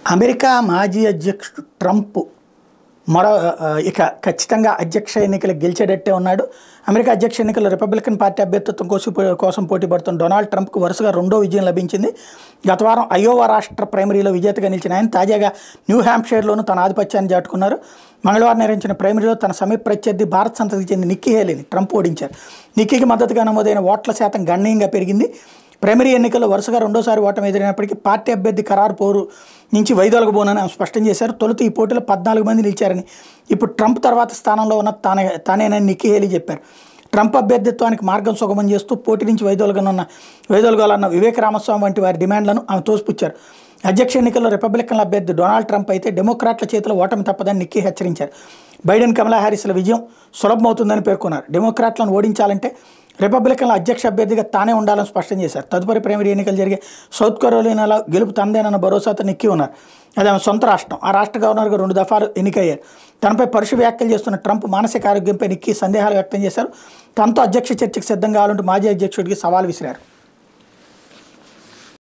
America మాజీ అధ్యక్షుడు Trump ఇక ఖచ్చితంగా అధ్యక్ష ఎన్నికలకు గెలిచేటట్టే ఉన్నాడు. అమెరికా అధ్యక్ష ఎన్నికల్లో రిపబ్లికన్ పార్టీ అభ్యర్థిత్వం కోసం పోటీ పడుతున్న డొనాల్డ్ ట్రంప్కు వరుసగా రెండో విజయం లభించింది. గత వారం అయోవా రాష్ట్ర ప్రైమరీలో విజేతగా నిలిచిన ఆయన తాజాగా న్యూ హ్యాంప్షైర్లోనూ తన ఆధిపత్యాన్ని చాటుకున్నారు. మంగళవారం నిర్వహించిన ప్రైమరీలో తన సమీప ప్రత్యర్థి భారత సంతతికి చెందిన నిక్కీ హేలీని ట్రంప్ ఓడించారు. నిక్కీకి మద్దతుగా నమోదైన ఓట్ల శాతం గణనీయంగా పెరిగింది. ప్రైమరీ ఎన్నికల్లో వరుసగా రెండోసారి ఓటమి ఎదురైనప్పటికీ పార్టీ అభ్యర్థి ఖరారు పోరు నుంచి వైదొలగబోనని ఆమె స్పష్టం చేశారు. తొలుత ఈ పోటీలో 14 మంది నిలిచారని, ఇప్పుడు ట్రంప్ తర్వాత స్థానంలో ఉన్న తానేనని నిక్కీ హేలీ చెప్పారు. ట్రంప్ అభ్యర్థిత్వానికి మార్గం సుగమం చేస్తూ పోటీ నుంచి వైదొలగాలన్న వివేక రామస్వామి వంటి వారి డిమాండ్లను ఆమె తోసిపుచ్చారు. అధ్యక్ష ఎన్నికల్లో రిపబ్లికన్ల అభ్యర్థి డొనాల్డ్ ట్రంప్ అయితే డెమోక్రాట్ల చేతిలో ఓటమి తప్పదని నిక్కీ హెచ్చరించారు. బైడెన్ కమలా హ్యారిస్ల విజయం సులభమవుతుందని పేర్కొన్నారు. డెమోక్రాట్లను ఓడించాలంటే రిపబ్లికన్ల అధ్యక్ష అభ్యర్థిగా తానే ఉండాలని స్పష్టం చేశారు. తదుపరి ప్రైమరీ ఎన్నికలు జరిగే సౌత్ కరోలినాలో గెలుపు తనదేనన్న భరోసాతో నిక్కీ ఉన్నారు. అది ఆమె సొంత రాష్ట్రం. ఆ రాష్ట్ర గవర్నర్గా 2 దఫాలు ఎన్నికయ్యారు. తనపై పరుష వ్యాఖ్యలు చేస్తున్న ట్రంప్ మానసిక ఆరోగ్యంపై నిక్కీ సందేహాలు వ్యక్తం చేశారు. తనతో అధ్యక్ష చర్చకు సిద్ధం కావాలంటూ మాజీ అధ్యక్షుడికి సవాల్ విసిరారు.